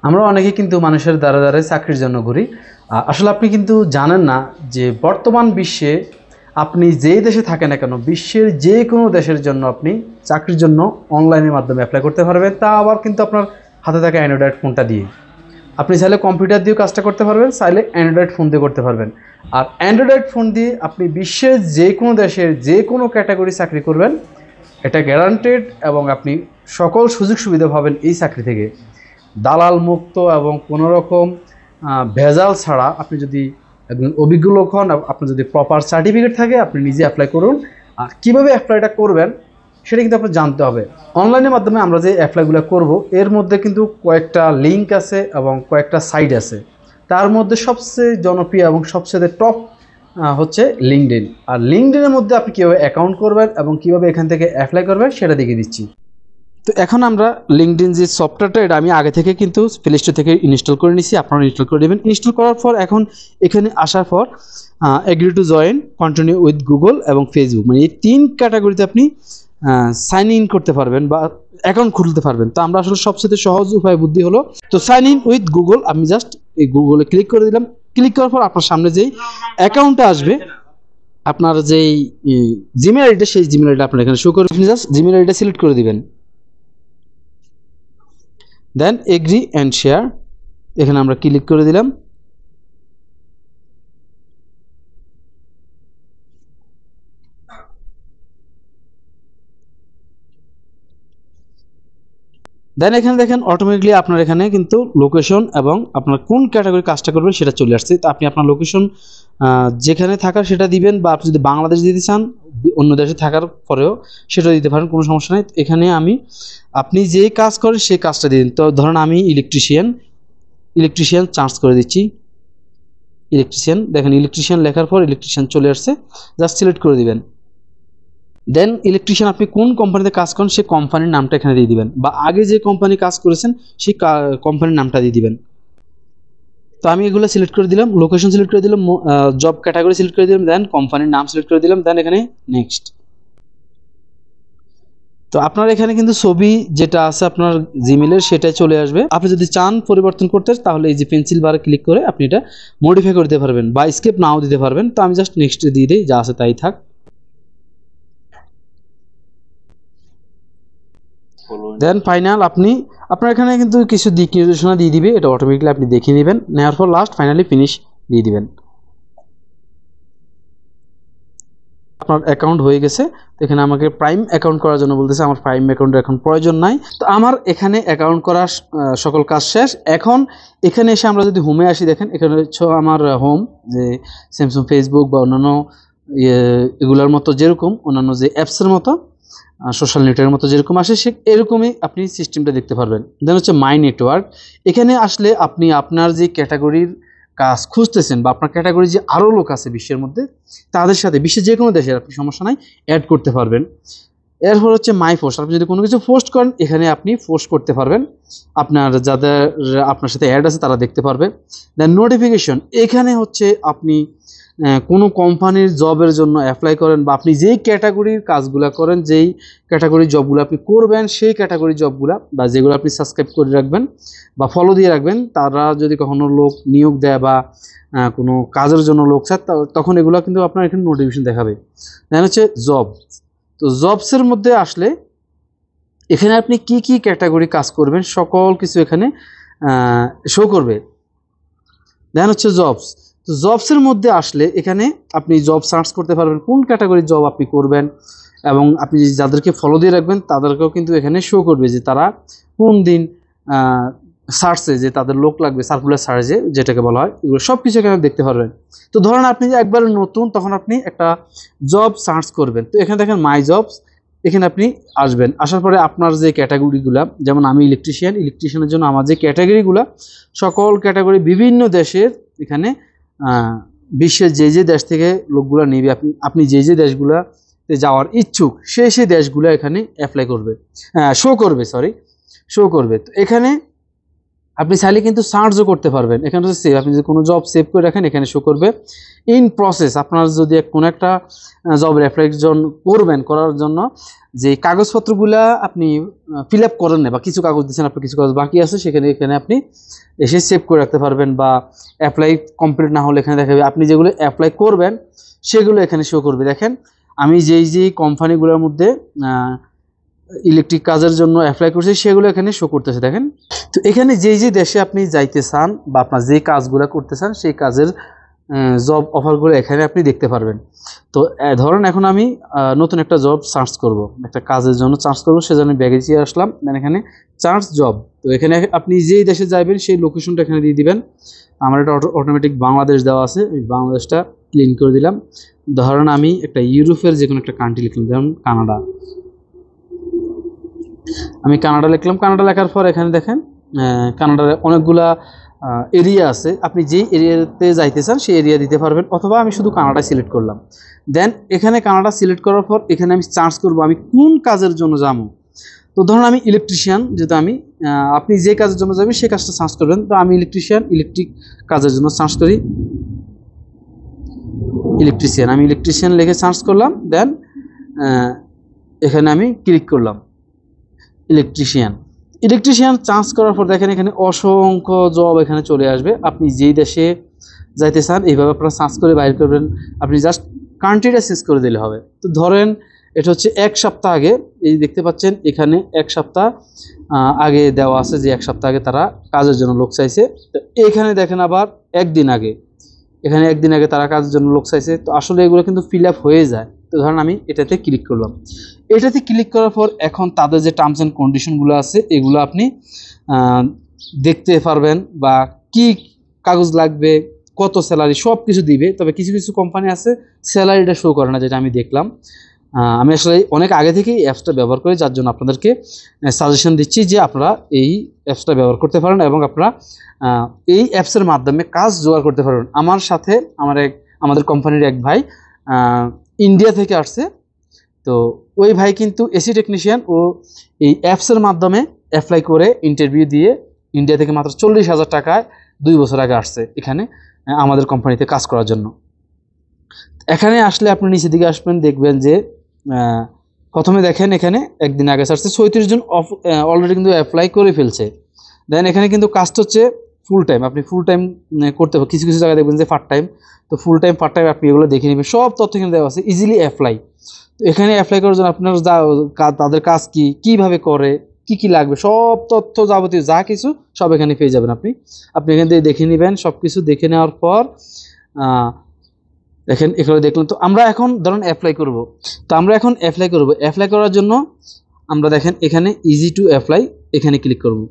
আমরা অনেকে কিন্তু মানুষের দ্বারা দ্বারা চাকরির জন্য ঘুরি। আসলে আপনি কিন্তু জানেন না যে বর্তমান বিশ্বে আপনি যেই দেশে থাকেন না কেন, বিশ্বের যে কোনো দেশের জন্য আপনি চাকরির জন্য অনলাইনের মাধ্যমে অ্যাপ্লাই করতে পারবেন। তা আবার কিন্তু আপনার হাতে থাকা অ্যান্ড্রয়েড ফোনটা দিয়ে। আপনি চাইলে কম্পিউটার দিয়েও কাজটা করতে পারবেন, চাইলে অ্যান্ড্রয়েড ফোন দিয়ে করতে পারবেন। আর অ্যান্ড্রয়েড ফোন দিয়ে আপনি বিশ্বের যে কোনো দেশের যে কোনো ক্যাটাগরি চাকরি করবেন, এটা গ্যারান্টেড। এবং আপনি সকল সুযোগ সুবিধা পাবেন এই চাকরি থেকে, দালাল মুক্ত এবং কোনো রকম ভেজাল ছাড়া। আপনি যদি একজন অভিজ্ঞ লোক হন, আপনার যদি প্রপার সার্টিফিকেট থাকে, আপনি নিজে অ্যাপ্লাই করুন। আর কীভাবে অ্যাপ্লাইটা করবেন সেটা কিন্তু আপনার জানতে হবে। অনলাইনের মাধ্যমে আমরা যে অ্যাপ্লাইগুলো করব, এর মধ্যে কিন্তু কয়েকটা লিঙ্ক আছে এবং কয়েকটা সাইট আছে। তার মধ্যে সবচেয়ে জনপ্রিয় এবং সবচেয়ে টপ হচ্ছে লিঙ্কডইন। আর লিঙ্কডইনের মধ্যে আপনি কীভাবে অ্যাকাউন্ট করবেন এবং কীভাবে এখান থেকে অ্যাপ্লাই করবেন সেটা দেখিয়ে দিচ্ছি। তো এখন আমরা লিঙ্কডইন যে সফটওয়্যারটা, এটা আমি আগে থেকে কিন্তু প্লে স্টোর থেকে ইনস্টল করে নিয়েছি, আপনারা ইনস্টল করে নেবেন। ইনস্টল করার পর এখন এখানে আসার পর agree to join, continue with Google এবং ফেসবুক, মানে এই 3 ক্যাটাগরিতে আপনি সাইন ইন করতে পারবেন বা অ্যাকাউন্ট খুলতে পারবেন। তো আমরা আসলে সবচেয়ে সহজ উপায় বুদ্ধি হলো, তো সাইন ইন উইথ গুগল, আমি জাস্ট এই গুগলে ক্লিক করে দিলাম। ক্লিক করার পর আপনার সামনে যেই অ্যাকাউন্টটা আসবে, আপনার যেই জিমেল আইডিটা, সেই জিমেল আইডিটা আপনার এখানে শো করবে। আপনি জাস্ট জিমেল আইডিটা সিলেক্ট করে দিবেন, দেন এগ্রি অ্যান্ড শেয়ার, এখানে আমরা ক্লিক করে দিলাম। দেন এখানে দেখেন অটোমেটিকলি আপনার এখানে কিন্তু লোকেশন এবং আপনার কোন ক্যাটাগরি কাজটা করবেন সেটা চলে আসছে। তো আপনি আপনার লোকেশন যেখানে থাকার সেটা দিবেন, বা আপনি যদি বাংলাদেশ দিতে চান, অন্য দেশে থাকার পরেও সেটা দিতে পারেন, কোনো সমস্যা নেই। এখানে আপনি যে কাজ করেন সেই কাজটা দিন। তো ধরুন আমি ইলেকট্রিশিয়ান চার্জ করে দিচ্ছি, ইলেকট্রিশিয়ান। দেখেন ইলেকট্রিশিয়ান লেখার পর ইলেকট্রিশিয়ান চলে আসছে, জাস্ট সিলেক্ট করে দিবেন। দেন ইলেকট্রিশিয়ান আপনি কোন কোম্পানিতে কাজ করেন সেই কোম্পানির নামটা এখানে দিয়ে দিবেন, বা আগে যে কোম্পানি কাজ করেছেন সেই কোম্পানির নামটা দিয়ে দিবেন। তো আমি এগুলো সিলেক্ট করে দিলাম, লোকেশন সিলেক্ট করে দিলাম, জব ক্যাটাগরি সিলেক্ট করে দিলাম, দেন কোম্পানির নাম সিলেক্ট করে দিলাম, দেন এখানে নেক্সট। তো আপনার এখানে কিন্তু ছবি যেটা আছে আপনার জিমেলের সেটাই চলে আসবে। আপনি যদি চান পরিবর্তন করতে, তাহলে এই যে পেন্সিল বারে ক্লিক করে আপনি এটা মডিফাই করে দিতে পারবেন বা স্কেপ নাও দিতে পারবেন। তো আমি জাস্ট নেক্সট দিয়ে দিই, যা আছে তাই থাক। দেন ফাইনাল আপনার এখানে কিন্তু কিছু দিক নির্দেশনা দিয়ে দিবে, এটা অটোমেটিকলি আপনি দেখে নেবেন। নেওয়ার পর লাস্ট ফাইনালি ফিনিশ দিয়ে দিবেন। আপনার অ্যাকাউন্ট হয়ে গেছে। তো এখানে আমাকে প্রাইম অ্যাকাউন্ট করার জন্য বলতেছে, আমার প্রাইম অ্যাকাউন্টের এখন প্রয়োজন নাই। তো আমার এখানে অ্যাকাউন্ট করার সকল কাজ শেষ। এখন এখানে এসে আমরা যদি হোমে আসি, দেখেন এখানে হচ্ছে আমার হোম, যে স্যামসাং, ফেসবুক বা অন্যান্য এগুলোর মতো, যেরকম অন্যান্য যে অ্যাপসের মতো, সোশ্যাল নেটওয়ার্কের মতো যেরকম আসে, সে এরকমই আপনি সিস্টেমটা দেখতে পারবেন। দেন হচ্ছে মাই নেটওয়ার্ক, এখানে আসলে আপনি আপনার যে ক্যাটাগরির কাজ খুঁজতেছেন বা আপনার ক্যাটাগরি যে আরও লোক আছে বিশ্বের মধ্যে, তাদের সাথে বিশ্বের যে কোনো দেশের আপনি সমস্যা নাই অ্যাড করতে পারবেন। এরপর হচ্ছে মাই পোস্ট, আপনি যদি কোনো কিছু পোস্ট করেন এখানে আপনি পোস্ট করতে পারবেন, আপনার যাদের আপনার সাথে অ্যাড আছে তারা দেখতে পারবে। দেন নোটিফিকেশন, এখানে হচ্ছে আপনি কোনো কোম্পানির জবের জন্য অ্যাপ্লাই করেন বা আপনি যেই ক্যাটাগরির কাজগুলো করেন, যেই ক্যাটাগরির জবগুলো আপনি করবেন, সেই ক্যাটাগরির জবগুলো বা যেগুলো আপনি সাবস্ক্রাইব করে রাখবেন বা ফলো দিয়ে রাখবেন, তারা যদি কখনো লোক নিয়োগ দেয় বা কোনো কাজের জন্য লোক চায়, তখন এগুলো কিন্তু আপনার এখানে নোটিফিকেশন দেখাবে। দেন হচ্ছে জব, তো জবসের মধ্যে আসলে এখানে আপনি কি কি ক্যাটাগরি কাজ করবেন সকল কিছু এখানে শো করবে। দেন হচ্ছে জবস, তো জবসের মধ্যে আসলে এখানে আপনি জব সার্চ করতে পারবেন, কোন ক্যাটাগরির জব আপনি করবেন, এবং আপনি যাদেরকে ফলো দিয়ে রাখবেন তাদেরকেও কিন্তু এখানে শো করবে যে তারা কোন দিন সার্চে যে তাদের লোক লাগবে, সার্কুলার সার্চে যেটাকে বলা হয়, এগুলো সব কিছু এখানে দেখতে পারবেন। তো ধরেন আপনি যে একবার নতুন, তখন আপনি একটা জব সার্চ করবেন, তো এখানে দেখেন মাই জবস, এখানে আপনি আসবেন। আসার পরে আপনার যে ক্যাটাগরিগুলো, যেমন আমি ইলেকট্রিশিয়ানের জন্য আমার যে ক্যাটাগরিগুলো, সকল ক্যাটাগরি বিভিন্ন দেশের এখানে বিশ্বের যে যে দেশ থেকে লোকগুলো নেবে, আপনি যে যে দেশগুলোতে যাওয়ার ইচ্ছুক, সেই দেশগুলো এখানে অ্যাপ্লাই করবে, শো করবে। তো এখানে আপনি চাইলে কিন্তু সার্চও করতে পারবেন। এখানে হচ্ছে সেভ, আপনি যদি কোনো জব সেভ করে রাখেন এখানে শো করবে। ইন প্রসেস, আপনার যদি কোনো একটা জবের অ্যাপ্লাই করবেন, করার জন্য যে কাগজপত্রগুলা আপনি ফিল আপ করেন না বা কিছু কাগজ দিচ্ছেন, আপনার কিছু কাগজ বাকি আছে, এখানে আপনি এসে সেভ করে রাখতে পারবেন। বা অ্যাপ্লাই কমপ্লিট না হলে এখানে দেখাবে আপনি যেগুলো অ্যাপ্লাই করবেন সেগুলো এখানে শো করবে। দেখেন আমি যেই কোম্পানিগুলোর মধ্যে ইলেকট্রিক কাজের জন্য অ্যাপ্লাই করছি সেগুলো এখানে শো করতেছে। দেখেন, তো এখানে যেই দেশে আপনি যাইতে চান বা আপনার যে কাজগুলো করতে চান সেই কাজের জব অফারগুলো এখানে আপনি দেখতে পারবেন। তো ধরুন এখন আমি নতুন একটা জব সার্চ করব, একটা কাজের জন্য সার্চ করব, সেজন্য ভ্যাকেন্সি আসলাম, দেন এখানে সার্চ জব। তো এখানে আপনি যেই দেশে যাবেন সেই লোকেশনটা এখানে দিয়ে দিবেন। আমার এটা অটোমেটিক বাংলাদেশ দেওয়া আছে, আমি বাংলাদেশটা ক্লিন করে দিলাম। ধরুন আমি একটা ইউরোপের যে কোনো একটা কান্ট্রি লিখলাম, যেমন কানাডা। আমি কানাডা লিখলাম। কানাডা লেখার পর এখানে দেখেন কানাডার অনেকগুলা এরিয়া আছে, আপনি যেই এরিয়াতে যাইতে চান সেই এরিয়া দিতে পারবেন, অথবা আমি শুধু কানাডা সিলেক্ট করলাম। দেন এখানে কানাডা সিলেক্ট করার পর এখানে আমি সার্চ করব আমি কোন কাজের জন্য যাবো। তো ধরুন আমি ইলেকট্রিশিয়ান, যেটা আমি আপনি যে কাজের জন্য যাবেন সেই কাজটা সার্চ করবেন। তো আমি ইলেকট্রিক কাজের জন্য সার্চ করি ইলেকট্রিশিয়ান। আমি ইলেকট্রিশিয়ান লিখে সার্চ করলাম, দেন এখানে আমি ক্লিক করলাম ইলেকট্রিশিয়ান চার্জ করার পর দেখেন এখানে অসংখ্য জব এখানে চলে আসবে। আপনি যেই দেশে যাইতে চান এইভাবে আপনারা সার্চ করে বাইর করবেন, আপনি জাস্ট কান্ট্রিটা সিলেক্ট করে দিলে হবে। তো ধরেন এটা হচ্ছে 1 সপ্তাহ আগে, এই দেখতে পাচ্ছেন এখানে 1 সপ্তাহ আগে দেওয়া আছে যে 1 সপ্তাহ আগে তারা কাজের জন্য লোক চাইছে। তো এখানে দেখেন আবার 1 দিন আগে, এখানে 1 দিন আগে তারা কাজের জন্য লোক চাইছে। তো আসলে এগুলো কিন্তু ফিল আপ হয়ে যায়। তো ধরেন আমি এটাতে ক্লিক করলাম। এটাতে ক্লিক করার পর এখন তাদের যে টার্মস অ্যান্ড কন্ডিশনগুলো আছে এগুলো আপনি দেখতে পারবেন, বা কি কাগজ লাগবে, কত স্যালারি, সব কিছু দিবে। তবে কিছু কিছু কোম্পানি আছে স্যালারিটা শো করে না, যেটা আমি দেখলাম। আমি আসলে অনেক আগে থেকেই অ্যাপসটা ব্যবহার করি, যার জন্য আপনাদেরকে সাজেশন দিচ্ছি যে আপনারা এই অ্যাপসটা ব্যবহার করতে পারেন এবং আপনারা এই অ্যাপসের মাধ্যমে কাজ জোগাড় করতে পারবেন। আমার সাথে আমাদের কোম্পানির এক ভাই ইন্ডিয়া থেকে আসছে। তো ওই ভাই কিন্তু এসি টেকনিশিয়ান, ও এই অ্যাপসের মাধ্যমে অ্যাপ্লাই করে ইন্টারভিউ দিয়ে ইন্ডিয়া থেকে মাত্র 40,000 টাকায় 2 বছর আগে আসছে এখানে আমাদের কোম্পানিতে কাজ করার জন্য। এখানে আসলে আপনি নিচের দিকে আসবেন, দেখবেন যে প্রথমে দেখেন এখানে 1 দিন আগে আসছে 36 জন অলরেডি কিন্তু অ্যাপ্লাই করে ফেলছে। দেন এখানে কিন্তু কাজটা হচ্ছে ফুল টাইম, আপনি ফুল টাইম করতে হবে। কিছু কিছু জায়গায় দেখবেন যে পার্ট টাইম, তো ফুল টাইম পার্ট টাইম আপনি এগুলো দেখে নেবেন, সব তথ্য এখানে দেওয়া আছে। Easily apply. তো এখানে অ্যাপ্লাই করার জন্য আপনার তাদের কাজ কি, কিভাবে করে, কি কি লাগবে, সব তথ্য যাবতীয় যা কিছু সব এখানে পেয়ে যাবেন। আপনি এখান থেকে দেখে নেবেন। সব কিছু দেখে নেওয়ার পর দেখেন এখানে দেখলেন। তো আমরা এখন ধরুন অ্যাপ্লাই করব। তো আমরা এখন অ্যাপ্লাই করার জন্য আমরা দেখেন এখানে ইজি টু অ্যাপ্লাই, এখানে ক্লিক করব।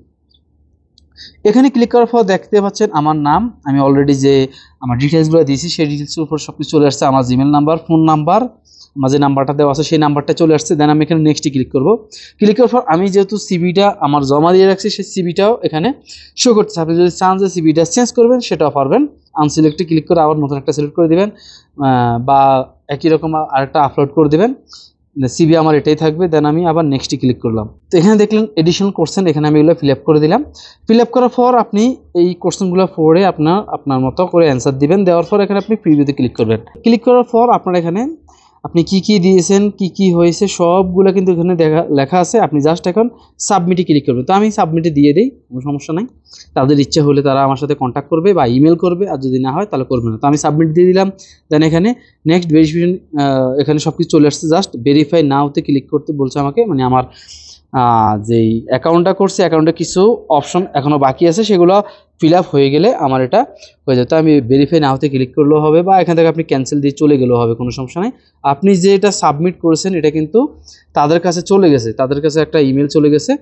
এখানে ক্লিক করার পর দেখতে পাচ্ছেন আমার নাম, আমি অলরেডি যে আমার ডিটেলসগুলো দিয়েছি সেই ডিটেলসের উপর সব কিছু চলে আসছে। আমার জিমেল নাম্বার, ফোন নাম্বার, আমার যে নাম্বারটা দেওয়া আছে সেই নাম্বারটা চলে আসছে। দেন আমি এখানে নেক্সটে ক্লিক করব। ক্লিক করার পর আমি যেহেতু সিভিটা আমার জমা দিয়ে রাখছি সেই সিভিটাও এখানে শো করতেছে। আপনি যদি চান যে সিভিটা চেঞ্জ করবেন সেটাও পারবেন। আনসিলেক্টে ক্লিক করে আবার নতুন একটা সিলেক্ট করে দেবেন, বা একই রকম আরেকটা আপলোড করে দেবেন। সিভি আমার এটাই থাকবে। দেন আমি আবার নেক্সটে ক্লিক করলাম। তো এখানে দেখলেন এডিশনাল কোশ্চেন, এখানে আমি এগুলো ফিল আপ করে দিলাম। ফিল আপ করার পর আপনি এই কোশ্চেনগুলো পড়ে আপনার মতো করে অ্যান্সার দিবেন। দেওয়ার পর এখানে আপনি প্রিভিউতে ক্লিক করবেন। ক্লিক করার পর আপনার এখানে আপনি কি কি দিয়েছেন, কি কি হয়েছে সবগুলো কিন্তু এখানে লেখা আছে। আপনি জাস্ট এখন সাবমিটে ক্লিক করবেন। তো আমি সাবমিটে দিয়ে দিই, কোনো সমস্যা নাই। তাদের ইচ্ছে হলে তারা আমার সাথে কন্ট্যাক্ট করবে বা ইমেল করবে, আর যদি না হয় তাহলে করবে না। তো আমি সাবমিট দিয়ে দিলাম। দেন এখানে নেক্সট ভেরিফিকেশন, এখানে সব কিছু চলে আসছে। জাস্ট ভেরিফাই নাওতে ক্লিক করতে বলছে আমাকে, মানে আমার যেই অ্যাকাউন্টটা করছে অ্যাকাউন্টে কিছু অপশন এখনও বাকি আছে, সেগুলো ফিল আপ হয়ে গেলে আমার এটা হয়ে যায়। তো আমি ভেরিফাই নাওতে ক্লিক করলেও হবে, বা এখান থেকে আপনি ক্যান্সেল দিয়ে চলে গেলেও হবে, কোনো সমস্যা নেই। আপনি যে এটা সাবমিট করেছেন এটা কিন্তু তাদের কাছে চলে গেছে, তাদের কাছে একটা ইমেল চলে গেছে।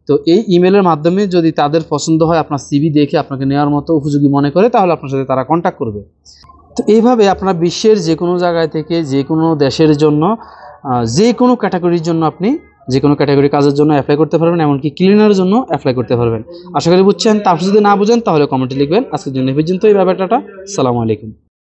তো এই ইমেলের মাধ্যমে যদি তাদের পছন্দ হয়, আপনার সিভি দেখে আপনাকে নেওয়ার মতো উপযোগী মনে করে, তাহলে আপনার সাথে তারা কন্ট্যাক্ট করবে। তো এইভাবে আপনার বিশ্বের যে কোনো জায়গায় থেকে যে কোনো দেশের জন্য যে কোনো ক্যাটাগরির জন্য আপনি যে কোনো ক্যাটাগরি কাজের জন্য অ্যাপ্লাই করতে পারবেন, এমনকি ক্লিনারের জন্য অ্যাপ্লাই করতে পারবেন। আশা করি বুঝছেন। তারপর যদি না বুঝেন তাহলে কমেন্টে লিখবেন। আজকের জন্য এই পর্যন্ত, এই ব্যাপারটা। আসসালামু আলাইকুম।